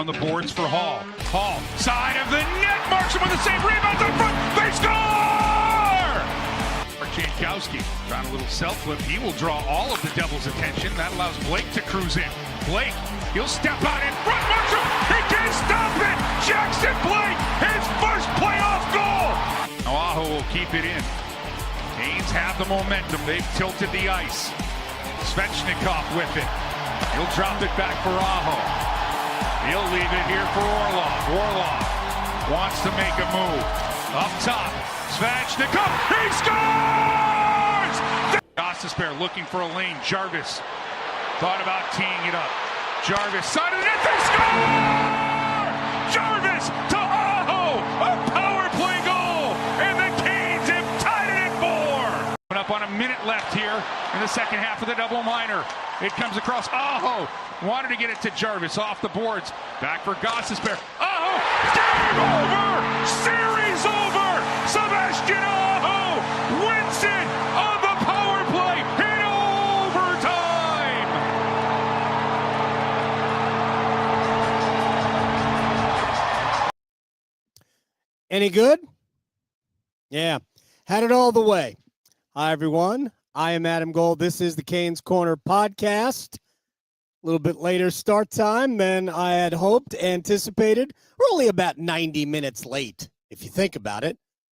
on the boards for Hall. Hall, side of the net. Markstrom with the save. Rebounds up front. They score! Jankowski trying a little self-flip. He will draw all of the Devils' attention. That allows Blake to cruise in. Blake, he'll step out in front. Markstrom, he can't stop it. Jackson Blake, his first playoff goal. Now Aho will keep it in. Canes have the momentum. They've tilted the ice. Svechnikov with it. He'll drop it back for Aho. He'll leave it here for Orlov. Orlov wants to make a move. Up top, Svechnikov, he scores! Gossespierre looking for a lane. Jarvis thought about teeing it up. Jarvis, side of the net, they score! Jarvis to Aho, a power play goal, and the Canes have tied it at 4. Coming up on a minute left here in the second half of the double minor. It comes across Aho, wanted to get it to Jarvis off the boards. Back for Gossespierre. Aho, game over! Series over! Sebastian Aho wins it on the power play in overtime! Any good? Yeah. Had it all the way. Hi, everyone. I am Adam Gold. This is the Canes Corner podcast. A little bit later start time than I had hoped, anticipated. We're only about 90 minutes late, if you think about it.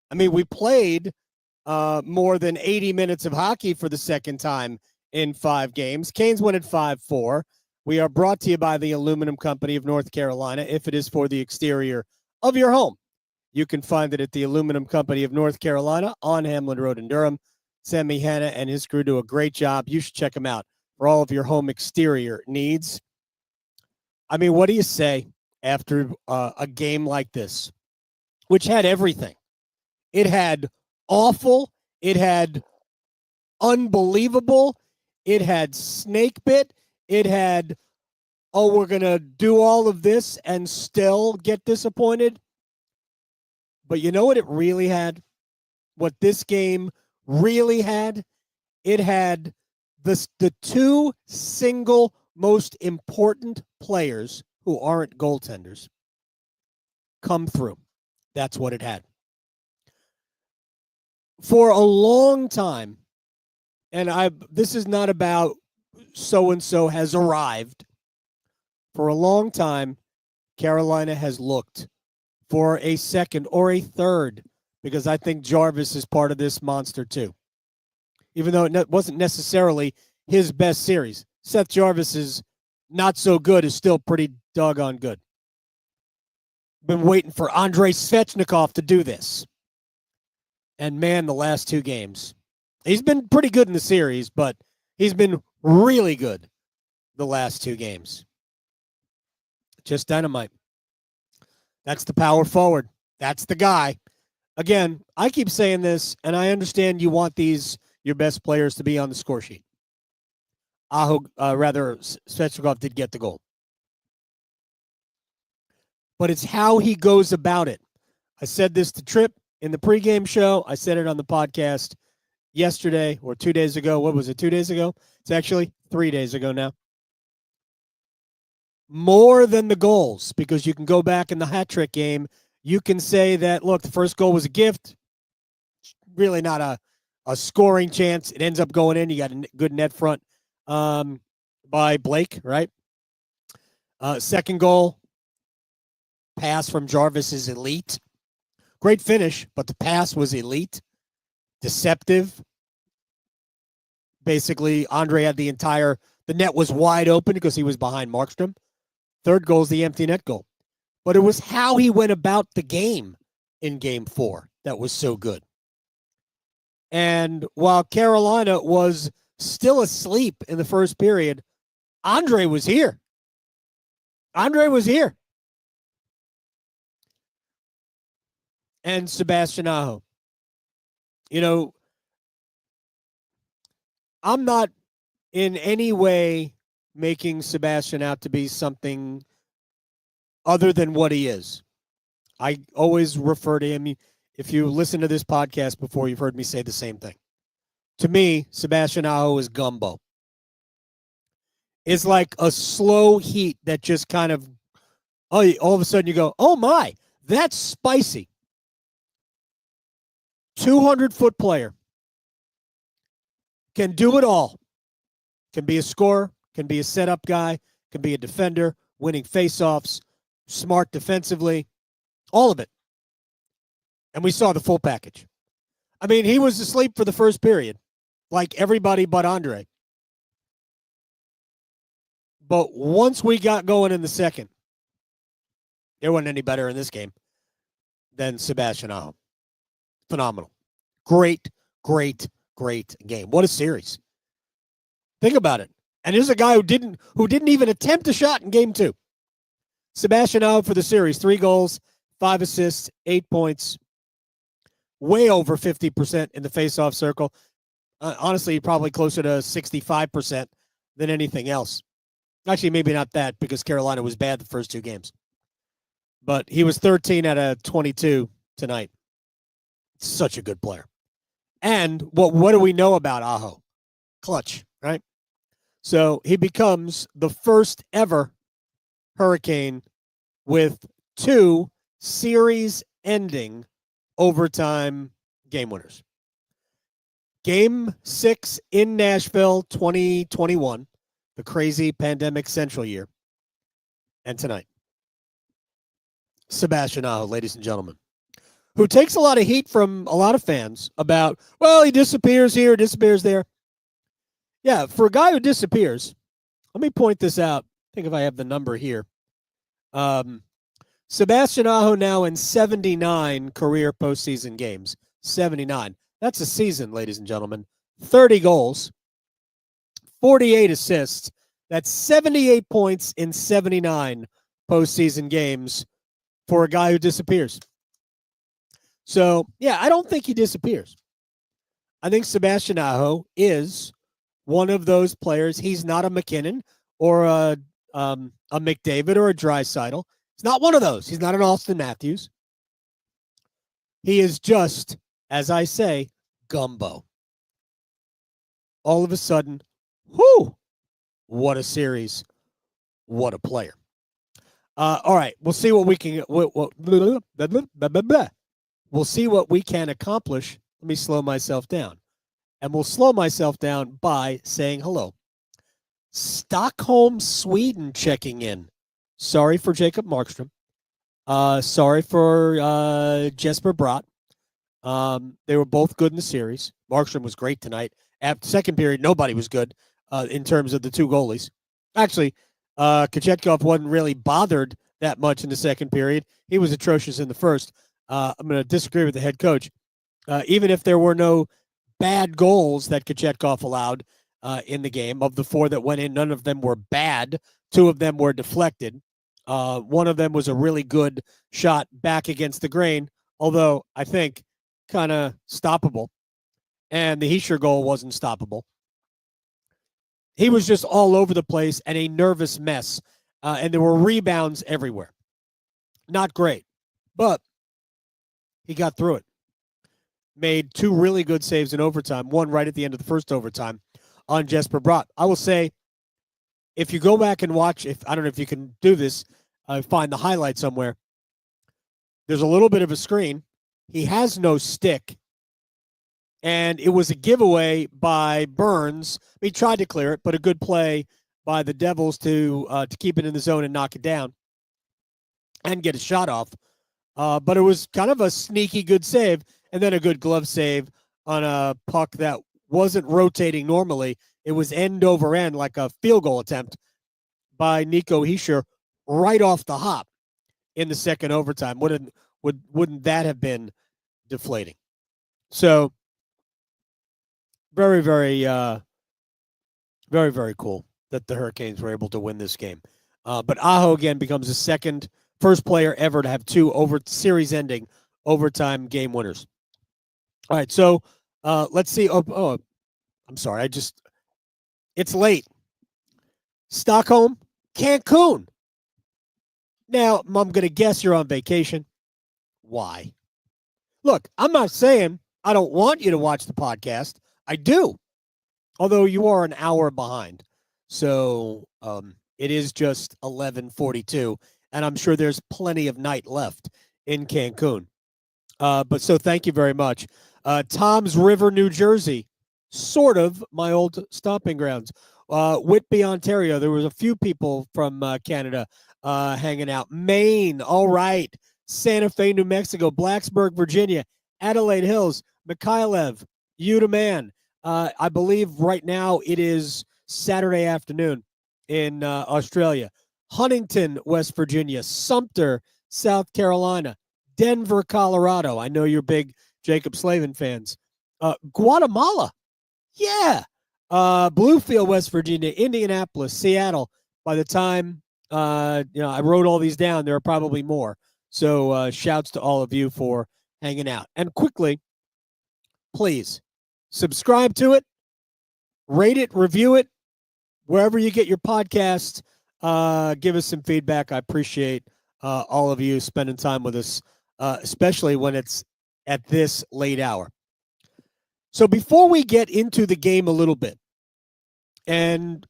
I mean, we played more than 80 minutes of hockey for the second time in 5 games. Canes won at 5-4. We are brought to you by the Aluminum Company of North Carolina. If it is for the exterior of your home, you can find it at the Aluminum Company of North Carolina on Hamlin Road in Durham. Sammy Hanna and his crew do a great job. You should check them out for all of your home exterior needs. I mean, what do you say after a game like this, which had everything? It had awful. It had unbelievable. It had snake bit. It had, oh, we're going to do all of this and still get disappointed. But you know what it really had? What this game really had? It had the 2 single most important players who aren't goaltenders come through. That's what it had. For a long time, and this is not about so-and-so has arrived. For a long time, Carolina has looked for a second or a third, because I think Jarvis is part of this monster too. Even though it wasn't necessarily his best series. Seth Jarvis's not so good is still pretty doggone good. Been waiting for Andrei Svechnikov to do this. And man, the last 2 games. He's been pretty good in the series, but he's been really good the last 2 games. Just dynamite. That's the power forward. That's the guy. Again, I keep saying this, and I understand you want your best players to be on the score sheet. Svechnikov did get the goal. But it's how he goes about it. I said this to Tripp in the pregame show. I said it on the podcast yesterday or 2 days ago. What was it, 2 days ago? It's actually 3 days ago now. More than the goals, because you can go back in the hat trick game. You can say that, look, the first goal was a gift. Really not a scoring chance. It ends up going in. You got a good net front by Blake, right? Second goal, pass from Jarvis is elite. Great finish, but the pass was elite. Deceptive. Basically, Andrei had the net was wide open because he was behind Markstrom. Third goal is the empty net goal. But it was how he went about the game in Game 4 that was so good. And while Carolina was still asleep in the first period, Andrei was here. Andrei was here. And Sebastian Aho. You know, I'm not in any way making Sebastian out to be something other than what he is. I always refer to him. If you listen to this podcast before, you've heard me say the same thing. To me, Sebastian Aho is gumbo. It's like a slow heat that just kind of all of a sudden you go, oh my, that's spicy. 200-foot player. Can do it all. Can be a scorer, can be a setup guy, can be a defender, winning faceoffs, smart defensively, all of it. And we saw the full package. I mean, he was asleep for the first period, like everybody but Andrei. But once we got going in the second, there wasn't any better in this game than Sebastian Aho. Phenomenal. Great game. What a series. Think about it. And here's a guy who didn't even attempt a shot in game 2. Sebastian Aho for the series, 3 goals, 5 assists, 8 points, way over 50% in the faceoff circle. Honestly, probably closer to 65% than anything else. Actually, maybe not that, because Carolina was bad the first 2 games. But he was 13 out of 22 tonight. Such a good player. And what do we know about Aho? Clutch, right? So he becomes the first ever Hurricane with 2 series-ending overtime game winners. Game 6 in Nashville, 2021, the crazy pandemic central year. And tonight, Sebastian Aho, ladies and gentlemen, who takes a lot of heat from a lot of fans about, well, he disappears here, disappears there. Yeah, for a guy who disappears, let me point this out. I think if I have the number here. Sebastian Aho now in 79 career postseason games. 79. That's a season, ladies and gentlemen. 30 goals, 48 assists. That's 78 points in 79 postseason games for a guy who disappears. So, yeah, I don't think he disappears. I think Sebastian Aho is one of those players. He's not a McKinnon or a McDavid or a Draisaitl. He's not one of those. He's not an Austin Matthews. He is just, as I say, gumbo. All of a sudden, whoo, what a series. What a player. All right, we'll see what we can we'll see what we can accomplish. Let me slow myself down. And we'll slow myself down by saying hello. Stockholm, Sweden checking in. Sorry for Jacob Markstrom. Sorry for Jesper Bratt. They were both good in the series. Markstrom was great tonight. After second period, nobody was good in terms of the 2 goalies. Actually, Kochetkov wasn't really bothered that much in the second period. He was atrocious in the first. I'm going to disagree with the head coach. Even if there were no bad goals that Kochetkov allowed in the game, of the 4 that went in, none of them were bad. 2 of them were deflected. One of them was a really good shot back against the grain, although I think kind of stoppable. And the Hischier goal wasn't stoppable. He was just all over the place and a nervous mess. And there were rebounds everywhere. Not great, but he got through it. Made 2 really good saves in overtime, one right at the end of the first overtime on Jesper Bratt. I will say, if you go back and watch, I don't know if you can do this, find the highlight somewhere, there's a little bit of a screen. He has no stick, and it was a giveaway by Burns. He tried to clear it, but a good play by the Devils to keep it in the zone and knock it down and get a shot off. But it was kind of a sneaky good save, and then a good glove save on a puck that wasn't rotating normally. It was end over end, like a field goal attempt by Nico Hischier right off the hop in the second overtime. Wouldn't that have been deflating? So very, very, very, very cool that the Hurricanes were able to win this game. But Aho, again, becomes the first player ever to have 2 series-ending overtime game winners. All right, so let's see. Oh, I'm sorry. It's late. Stockholm, Cancun. Now, I'm going to guess you're on vacation. Why? Look, I'm not saying I don't want you to watch the podcast. I do, although you are an hour behind. So it is just 11:42, and I'm sure there's plenty of night left in Cancun. But so thank you very much. Tom's River, New Jersey, sort of my old stomping grounds. Whitby, Ontario, there was a few people from Canada hanging out. Maine, all right. Santa Fe, New Mexico, Blacksburg, Virginia, Adelaide Hills, Mikhailov, Utah Man. I believe right now it is Saturday afternoon in Australia. Huntington, West Virginia, Sumter, South Carolina, Denver, Colorado. I know you're big Jacob Slavin fans. Guatemala. Yeah. Bluefield, West Virginia, Indianapolis, Seattle. By the time I wrote all these down, there are probably more. So shouts to all of you for hanging out. And quickly, please subscribe to it, rate it, review it, wherever you get your podcasts. Give us some feedback. I appreciate all of you spending time with us, especially when it's at this late hour. So before we get into the game a little bit, and,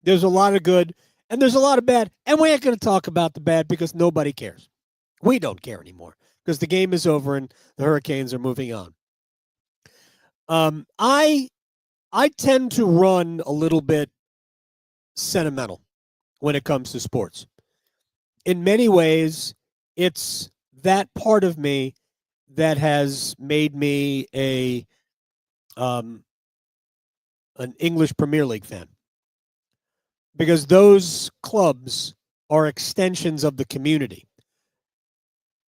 there's a lot of good and there's a lot of bad, and we ain't going to talk about the bad because nobody cares. We don't care anymore because the game is over and the Hurricanes are moving on. I tend to run a little bit sentimental when it comes to sports. In many ways, it's that part of me that has made me an English Premier League fan, because those clubs are extensions of the community.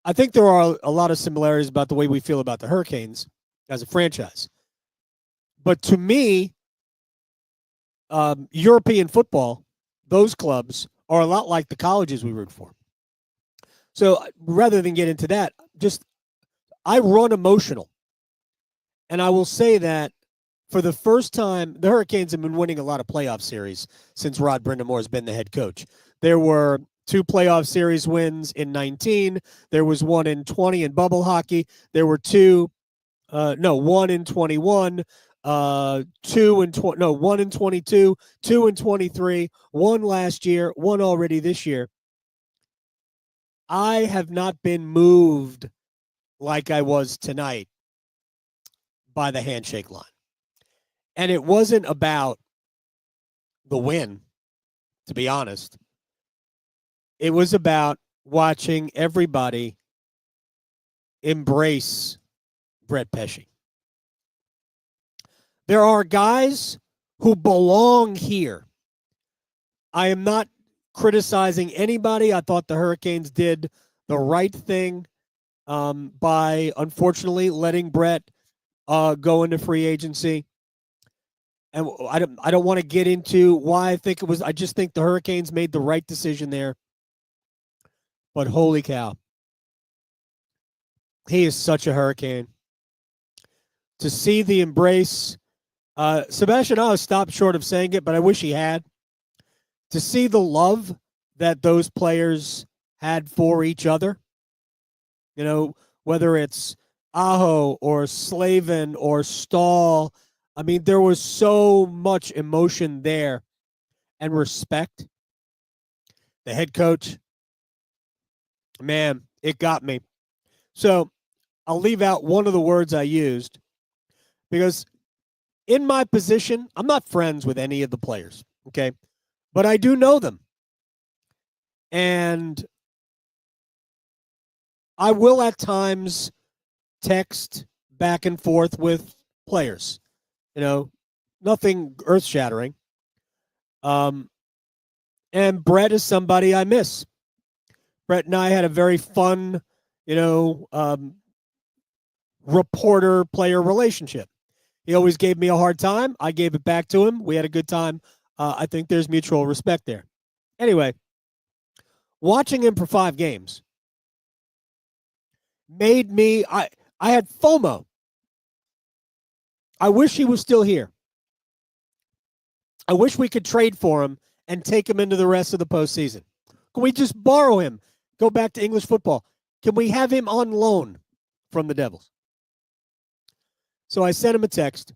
I think there are a lot of similarities about the way we feel about the Hurricanes as a franchise. But to me, European football, those clubs are a lot like the colleges we root for. So rather than get into that, I run emotional. And I will say that for the first time, the Hurricanes have been winning a lot of playoff series since Rod Brind'Amour has been the head coach. There were 2 playoff series wins in 19. There was 1 in 20 in bubble hockey. There were 1 in 21, 1 in 22, 2 in 23, 1 last year, 1 already this year. I have not been moved like I was tonight by the handshake line. And it wasn't about the win, to be honest. It was about watching everybody embrace Brett Pesce. There are guys who belong here. I am not criticizing anybody. I thought the Hurricanes did the right thing by, unfortunately, letting Brett go into free agency. And I don't want to get into why I think it was. I just think the Hurricanes made the right decision there. But holy cow, he is such a Hurricane. To see the embrace, Sebastian Aho stopped short of saying it, but I wish he had. To see the love that those players had for each other, whether it's Aho or Slavin or Staal. I mean, there was so much emotion there and respect. The head coach, man, it got me. So I'll leave out one of the words I used because in my position, I'm not friends with any of the players, okay? But I do know them. And I will at times text back and forth with players. Nothing earth-shattering. And Brett is somebody I miss. Brett and I had a very fun, reporter-player relationship. He always gave me a hard time. I gave it back to him. We had a good time. I think there's mutual respect there. Anyway, watching him for 5 games made me, I had FOMO. I wish he was still here. I wish we could trade for him and take him into the rest of the postseason. Can we just borrow him, go back to English football? Can we have him on loan from the Devils? So I sent him a text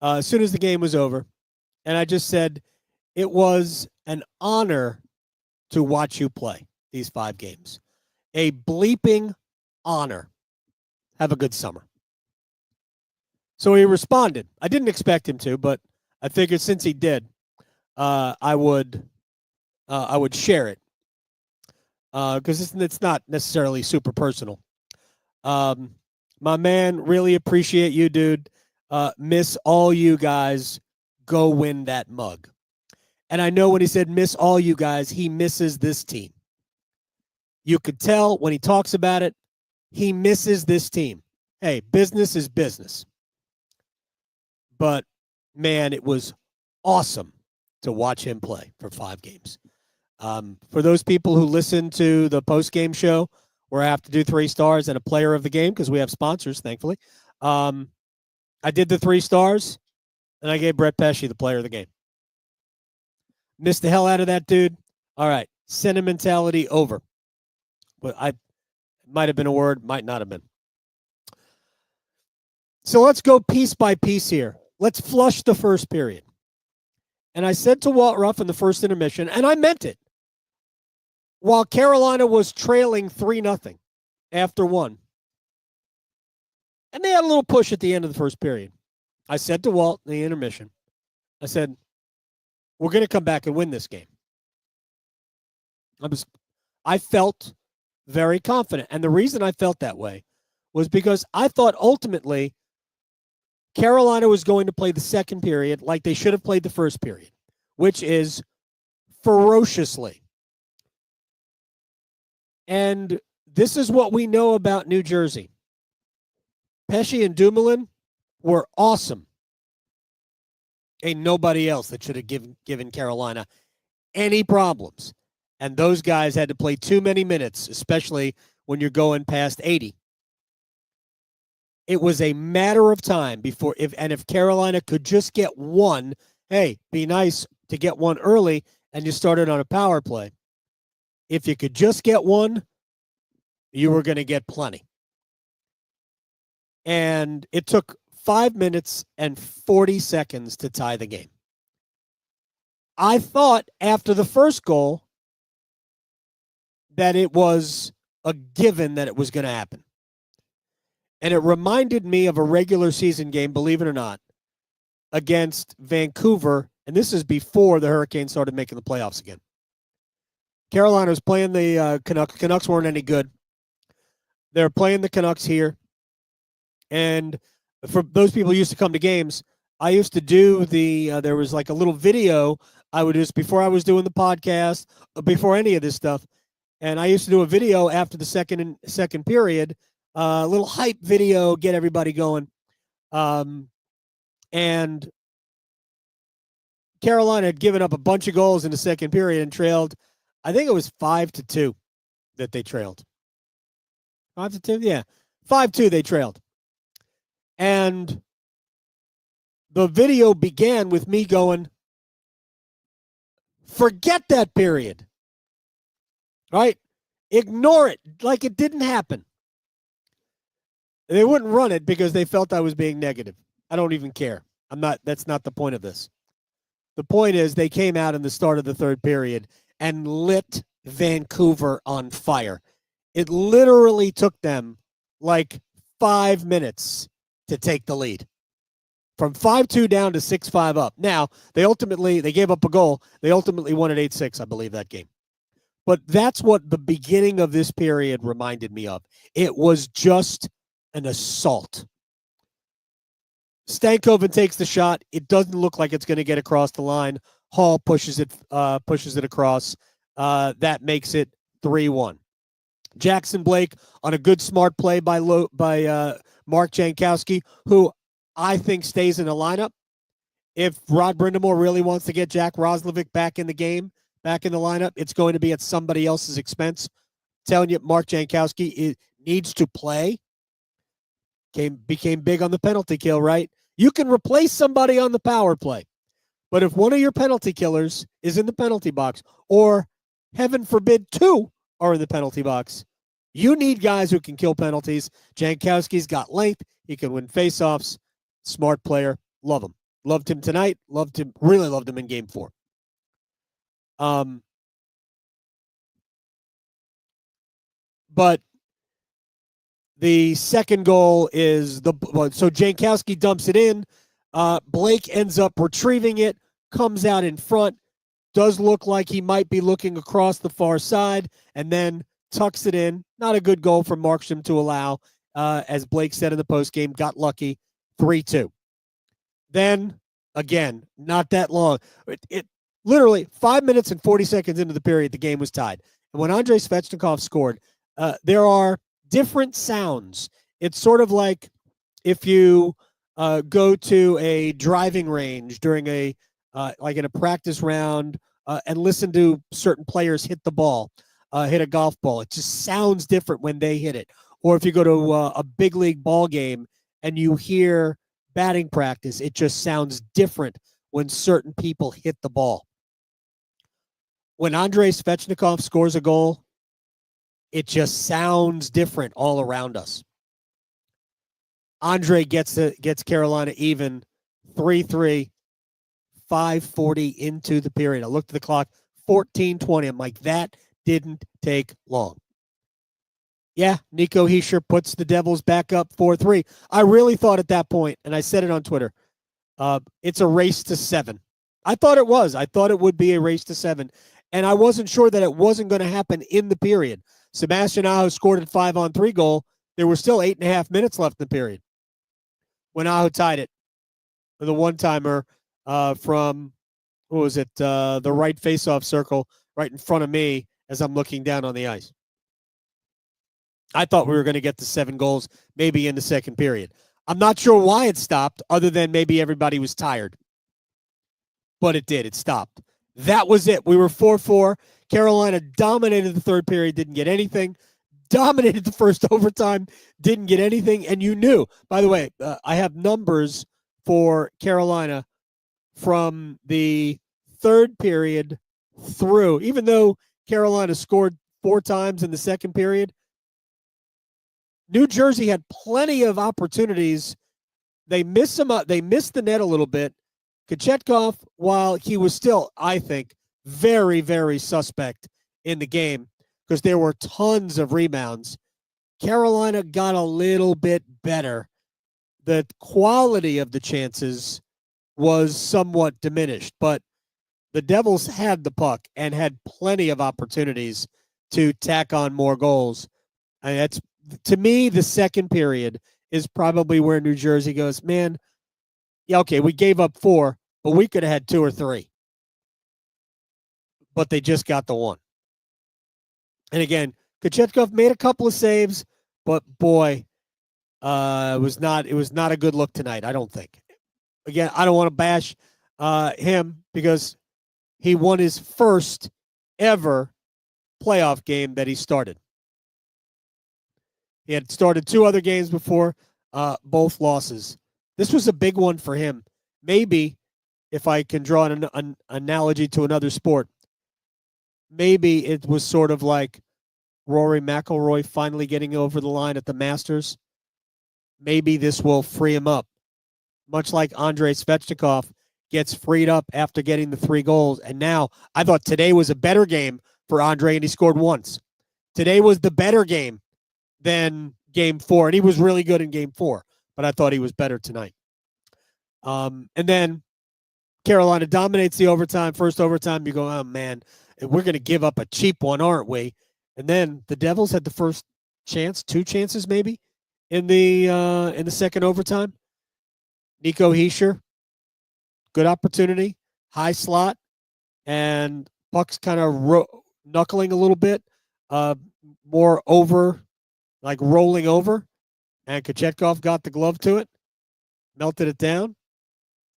as soon as the game was over, and I just said, it was an honor to watch you play these 5 games. A bleeping honor. Have a good summer. So he responded. I didn't expect him to, but I figured since he did, I would share it because it's not necessarily super personal. My man, really appreciate you, dude. Miss all you guys. Go win that mug. And I know when he said miss all you guys, he misses this team. You could tell when he talks about it, he misses this team. Hey, business is business. But, man, it was awesome to watch him play for 5 games. For those people who listen to the post-game show where I have to do 3 stars and a player of the game because we have sponsors, thankfully, I did the 3 stars, and I gave Brett Pesce the player of the game. Missed the hell out of that dude. All right, sentimentality over. But I might have been a word, might not have been. So let's go piece by piece here. Let's flush the first period. And I said to Walt Ruff in the first intermission, and I meant it, while Carolina was trailing 3-0 after 1, and they had a little push at the end of the first period, I said to Walt in the intermission, I said, we're going to come back and win this game. I felt very confident. And the reason I felt that way was because I thought ultimately Carolina was going to play the second period like they should have played the first period, which is ferociously. And this is what we know about New Jersey. Pesce and Dumoulin were awesome. Ain't nobody else that should have given Carolina any problems. And those guys had to play too many minutes, especially when you're going past 80. It was a matter of time before, if Carolina could just get one, hey, be nice to get one early and you started on a power play. If you could just get one, you were going to get plenty. And it took 5 minutes and 40 seconds to tie the game. I thought after the first goal that it was a given that it was going to happen. And it reminded me of a regular season game, believe it or not, against Vancouver. And this is before the Hurricanes started making the playoffs again. Carolina was playing the Canucks. Canucks weren't any good. They're playing the Canucks here. And for those people who used to come to games, I used to do there was like a little video I would just, before I was doing the podcast, before any of this stuff. And I used to do a video after the second period, a little hype video, get everybody going. And Carolina had given up a bunch of goals in the second period and trailed. I think it was 5-2 that they trailed. 5-2? Yeah. 5-2 they trailed. And the video began with me going, forget that period. Right? Ignore it like it didn't happen. They wouldn't run it because they felt I was being negative. I don't even care. That's not the point of this. The point is they came out in the start of the third period and lit Vancouver on fire. It literally took them like 5 minutes to take the lead. From 5-2 down to 6-5 up. Now, they gave up a goal. They ultimately won at 8-6, I believe, that game. But that's what the beginning of this period reminded me of. It was just an assault. Stankoven takes the shot. It doesn't look like it's going to get across the line. Hall pushes it across. That makes it 3-1. Jackson Blake on a good smart play by Mark Jankowski, who I think stays in the lineup. If Rod Brindamore really wants to get Jack Roslovic back in the game, back in the lineup, it's going to be at somebody else's expense. I'm telling you, Mark Jankowski needs to play. Became big on the penalty kill, right? You can replace somebody on the power play. But if one of your penalty killers is in the penalty box, or heaven forbid 2 are in the penalty box, you need guys who can kill penalties. Jankowski's got length. He can win faceoffs. Smart player. Love him. Loved him tonight. Really loved him in game 4. But the second goal is so Jankowski dumps it in. Blake ends up retrieving it, comes out in front, does look like he might be looking across the far side, and then tucks it in. Not a good goal for Markstrom to allow. As Blake said in the postgame, got lucky, 3-2. Then, again, not that long. It literally 5 minutes and 40 seconds into the period, the game was tied. And when Andrei Svechnikov scored, there are different sounds. It's sort of like if you go to a driving range during like in a practice round and listen to certain players hit the ball, hit a golf ball. It just sounds different when they hit it. Or if you go to a big league ball game and you hear batting practice, it just sounds different when certain people hit the ball. When Andrei Svechnikov scores a goal, it just sounds different all around us. Andrei gets Carolina even 3-3, 5:40 into the period. I looked at the clock, 14:20. I'm like, that didn't take long. Yeah, Nico Hischier puts the Devils back up 4-3. I really thought at that point, and I said it on Twitter, it's a race to 7. I thought it was. I thought it would be a race to 7. And I wasn't sure that it wasn't going to happen in the period. Sebastian Aho scored a 5-on-3 goal. There were still 8.5 minutes left in the period when Aho tied it with a one-timer from, the right face-off circle right in front of me as I'm looking down on the ice. I thought we were going to get to 7 goals maybe in the second period. I'm not sure why it stopped other than maybe everybody was tired. But it did. It stopped. That was it. We were 4-4. Carolina dominated the third period, didn't get anything. Dominated the first overtime, didn't get anything. And you knew, by the way, I have numbers for Carolina from the third period through. Even though Carolina scored 4 times in the second period, New Jersey had plenty of opportunities. They missed the net a little bit. Kochetkov, while he was still, I think, very, very suspect in the game because there were tons of rebounds, Carolina got a little bit better. The quality of the chances was somewhat diminished, but the Devils had the puck and had plenty of opportunities to tack on more goals. And that's, to me, the second period is probably where New Jersey goes, man, yeah, okay, we gave up 4, but we could have had 2 or 3. But they just got the 1. And again, Kochetkov made a couple of saves, but boy, it was not a good look tonight, I don't think. Again, I don't want to bash him because he won his first ever playoff game that he started. He had started 2 other games before, both losses. This was a big one for him. Maybe, if I can draw an analogy to another sport, maybe it was sort of like Rory McIlroy finally getting over the line at the Masters. Maybe this will free him up, much like Andrei Svechnikov gets freed up after getting the 3 goals. And now I thought today was a better game for Andrei, and he scored once. Today was the better game than Game 4, and he was really good in Game 4, but I thought he was better tonight. And then Carolina dominates the overtime. First overtime, you go, oh, man, we're going to give up a cheap one, aren't we? And then the Devils had the first chance, 2 chances maybe, in the second overtime. Nico Hischier, good opportunity, high slot, and puck's kind of knuckling a little bit, more over, like rolling over, and Kochetkov got the glove to it, melted it down,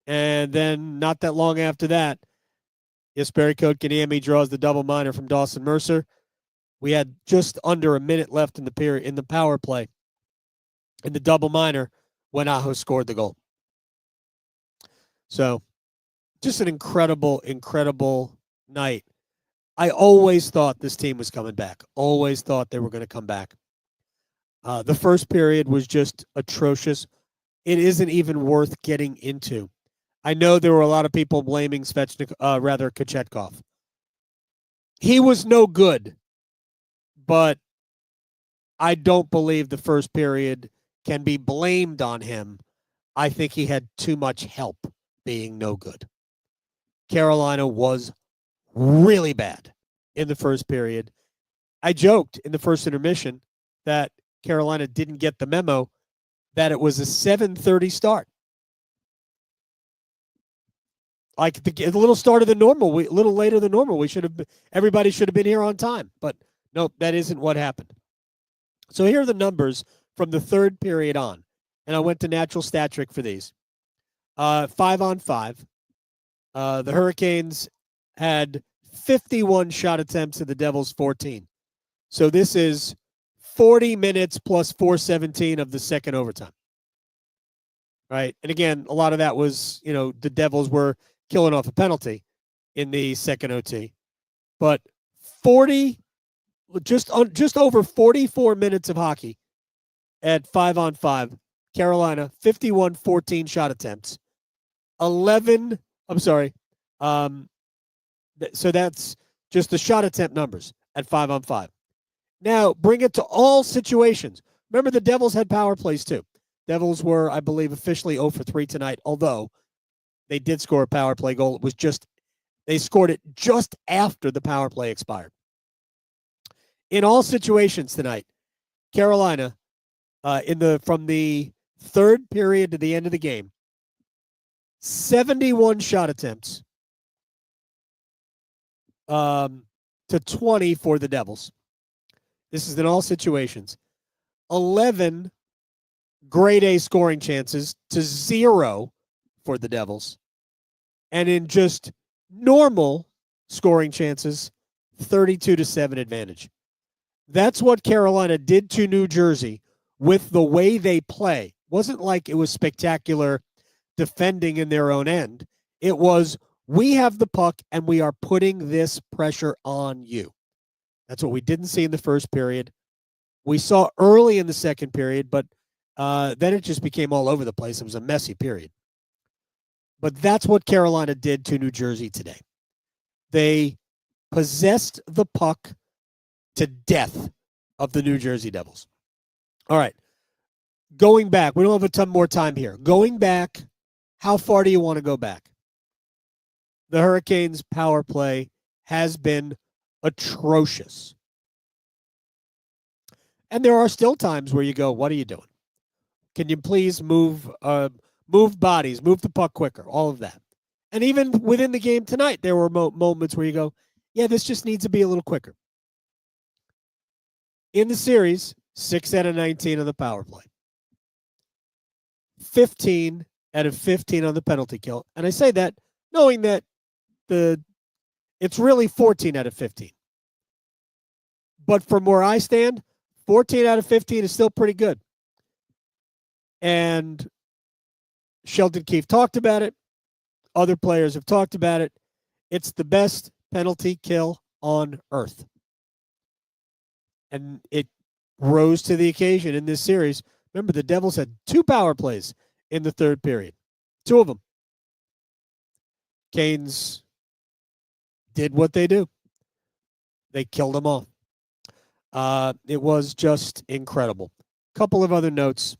and then not that long after that, Jesperi Kotkaniemi draws the double minor from Dawson Mercer. We had just under a minute left in the period in the power play in the double minor when Aho scored the goal. So just an incredible, incredible night. I always thought this team was coming back. Always thought they were going to come back. The first period was just atrocious. It isn't even worth getting into. I know there were a lot of people blaming Kochetkov. he was no good, but I don't believe the first period can be blamed on him. I think he had too much help being no good. Carolina was really bad in the first period. I joked in the first intermission that Carolina didn't get the memo that it was a 7:30 start. Like the little start of the normal, a little later than normal. Everybody should have been here on time, but nope, that isn't what happened. So here are the numbers from the third period on, and I went to Natural Stat Trick for these. 5-on-5. The Hurricanes had 51 shot attempts and the Devils 14. So this is 40 minutes plus 4:17 of the second overtime. Right? And again, a lot of that was, the Devils were killing off a penalty in the second OT. But just over 44 minutes of hockey at 5-on-5. Carolina, 51-14 shot attempts. 11, I'm sorry. So that's just the shot attempt numbers at 5-on-5. Now, bring it to all situations. Remember, the Devils had power plays too. Devils were, I believe, officially 0 for 3 tonight, although they did score a power play goal. It was they scored it just after the power play expired. In all situations tonight, Carolina, from the third period to the end of the game, 71 shot attempts to 20 for the Devils. This is in all situations. 11 grade A scoring chances to 0 for the Devils. And in just normal scoring chances, 32-7 advantage. That's what Carolina did to New Jersey with the way they play. Wasn't like it was spectacular defending in their own end. It was, we have the puck and we are putting this pressure on you. That's what we didn't see in the first period. We saw early in the second period, but then it just became all over the place. It was a messy period. But that's what Carolina did to New Jersey today. They possessed the puck to death of the New Jersey Devils. All right. Going back, we don't have a ton more time here. Going back, how far do you want to go back? The Hurricanes' power play has been atrocious. And there are still times where you go, what are you doing? Can you please move bodies, move the puck quicker, all of that. And even within the game tonight, there were moments where you go, yeah, this just needs to be a little quicker. In the series, 6 out of 19 on the power play. 15 out of 15 on the penalty kill. And I say that knowing that it's really 14 out of 15. But from where I stand, 14 out of 15 is still pretty good. And Sheldon Keefe talked about it. Other players have talked about it. It's the best penalty kill on earth. And it rose to the occasion in this series. Remember, the Devils had 2 power plays in the third period. 2 of them. Canes did what they do. They killed them off. It was just incredible. Couple of other notes.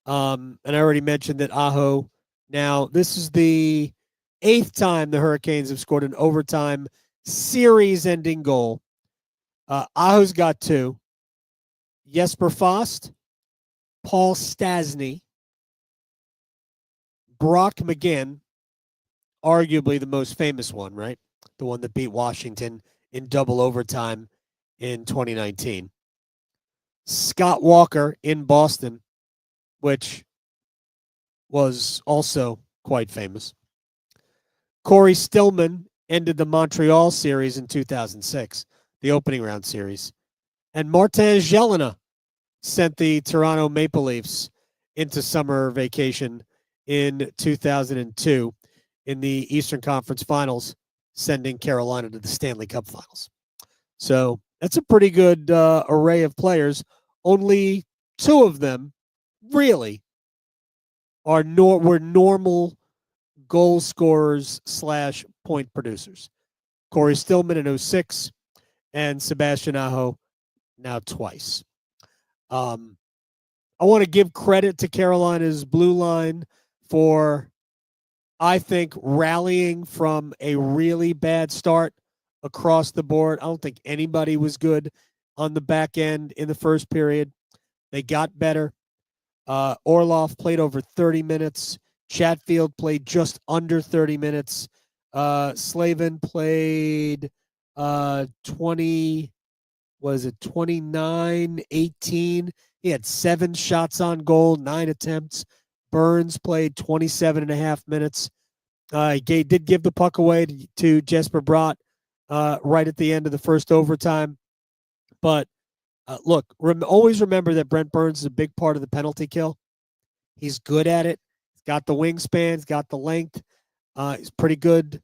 And I already mentioned that Aho, now this is the 8th time the Hurricanes have scored an overtime series-ending goal. Aho's got 2. Jesper Fast, Paul Stastny, Brock McGinn, arguably the most famous one, right? The one that beat Washington in double overtime in 2019. Scott Walker in Boston, which was also quite famous. Corey Stillman ended the Montreal series in 2006, the opening round series. And Martin Jelena sent the Toronto Maple Leafs into summer vacation in 2002 in the Eastern Conference Finals, sending Carolina to the Stanley Cup Finals. So that's a pretty good array of players. Only 2 of them really were normal goal scorers / point producers. Corey Stillman in 06, and Sebastian Aho now twice. I want to give credit to Carolina's blue line for, I think, rallying from a really bad start across the board. I don't think anybody was good on the back end in the first period. They got better. Orlov played over 30 minutes. Chatfield played just under 30 minutes. Slavin played 29, 18. He had 7 shots on goal, 9 attempts. Burns played 27 and a half minutes. He did give the puck away to Jesper Bratt right at the end of the first overtime. But look, always remember that Brent Burns is a big part of the penalty kill. He's good at it. He's got the wingspan. He's got the length. He's pretty good.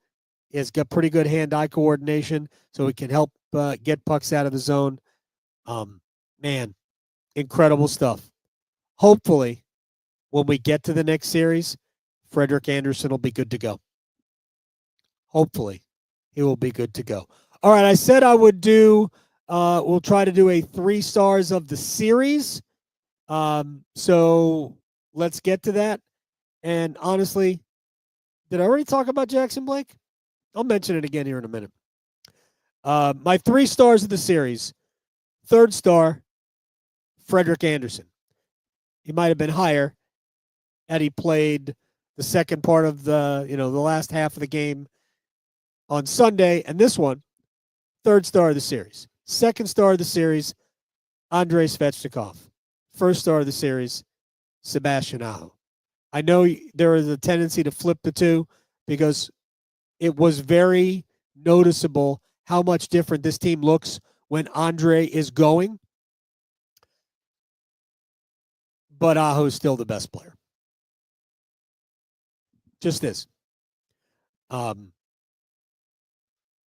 He's got pretty good hand-eye coordination, so he can help get pucks out of the zone. Man, incredible stuff. Hopefully, when we get to the next series, Frederik Andersen will be good to go. Hopefully, he will be good to go. All right, I said I would do, we'll try to do a 3 stars of the series. So let's get to that. And honestly, did I already talk about Jackson Blake? I'll mention it again here in a minute. My 3 stars of the series. 3rd star, Frederik Andersen. He might have been higher had he played the second part of the last half of the game on Sunday. And this one, 3rd star of the series. 2nd star of the series, Andrei Svechnikov. 1st star of the series, Sebastian Aho. I know there is a tendency to flip the two because it was very noticeable how much different this team looks when Andrei is going. But Aho is still the best player. Just is. And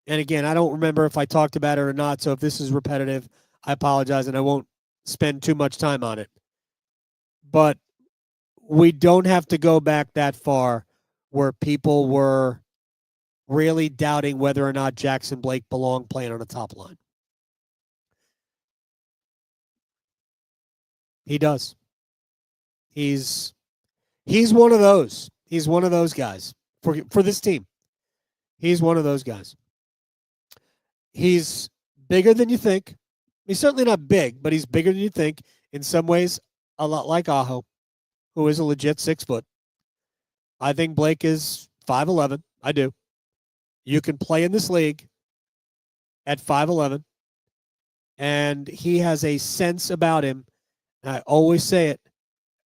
again, I don't remember if I talked about it or not, so if this is repetitive, I apologize, and I won't spend too much time on it. But we don't have to go back that far where people were really doubting whether or not Jackson Blake belonged playing on the top line. He does. He's one of those. He's one of those guys for this team. He's one of those guys. He's bigger than you think. He's certainly not big, but he's bigger than you think. In some ways, a lot like Aho, who is a legit 6 foot. I think Blake is 5'11". I do. You can play in this league at 5'11", and he has a sense about him. And I always say it.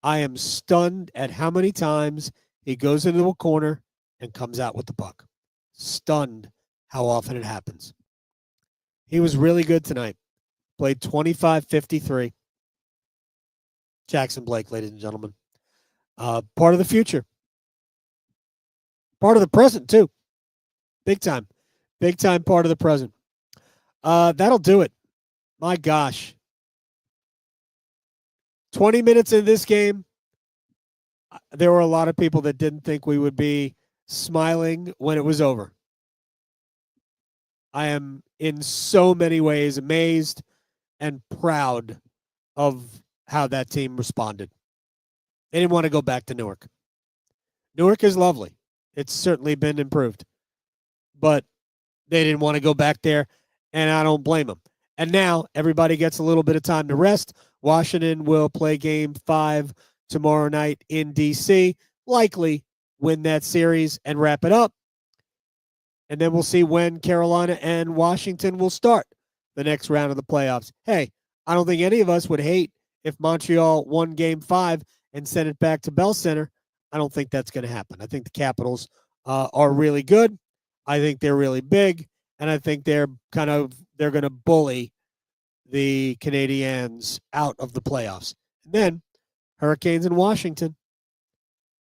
I am stunned at how many times he goes into a corner and comes out with the puck. Stunned how often it happens. He was really good tonight. Played 25-53. Jackson Blake, ladies and gentlemen. Part of the future. Part of the present, too. Big time. Big time part of the present. That'll do it. My gosh. 20 minutes in this game, there were a lot of people that didn't think we would be smiling when it was over. I am in so many ways amazed and proud of how that team responded. They didn't want to go back to Newark. Newark is lovely. It's certainly been improved. But they didn't want to go back there, and I don't blame them. And now everybody gets a little bit of time to rest. Washington will play Game 5 tomorrow night in D.C., likely win that series and wrap it up. And then we'll see when Carolina and Washington will start the next round of the playoffs. Hey, I don't think any of us would hate if Montreal won Game 5 and sent it back to Bell Center. I don't think that's going to happen. I think the Capitals are really good. I think they're really big, and I think they're going to bully the Canadiens out of the playoffs. And then Hurricanes in Washington.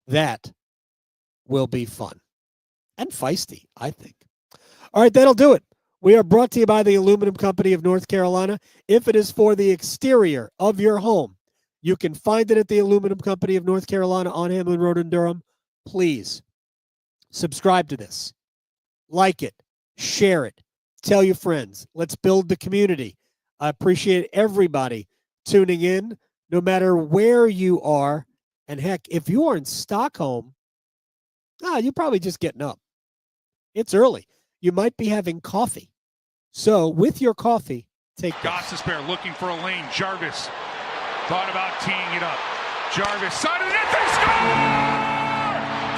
That will be fun and feisty, I think. All right, that'll do it. We are brought to you by the Aluminum Company of North Carolina. If it is for the exterior of your home, you can find it at the Aluminum Company of North Carolina on Hamlin Road in Durham. Please subscribe to this. Like it. Share it. Tell your friends. Let's build the community. I appreciate everybody tuning in, no matter where you are. And heck, if you are in Stockholm, you're probably just getting up. It's early. You might be having coffee. So with your coffee, take this. Gostisbehere looking for a lane. Jarvis thought about teeing it up. Jarvis, side of the net, they score!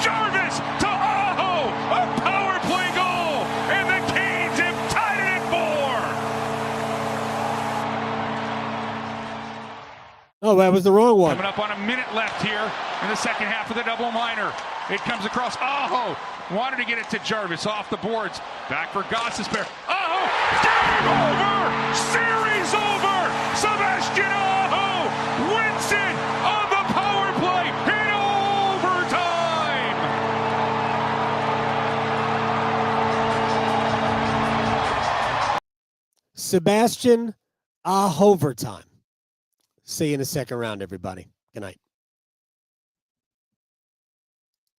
Jarvis to Aho, a power play goal, and the Canes have tied it at 4. Oh, that was the wrong one. Coming up on a minute left here in the second half of the double minor. It comes across Aho. Wanted to get it to Jarvis off the boards. Back for Gostisbehere. Aho! Game over! Series over! Sebastian Aho wins it on the power play in overtime! Sebastian Aho overtime. See you in the second round, everybody. Good night.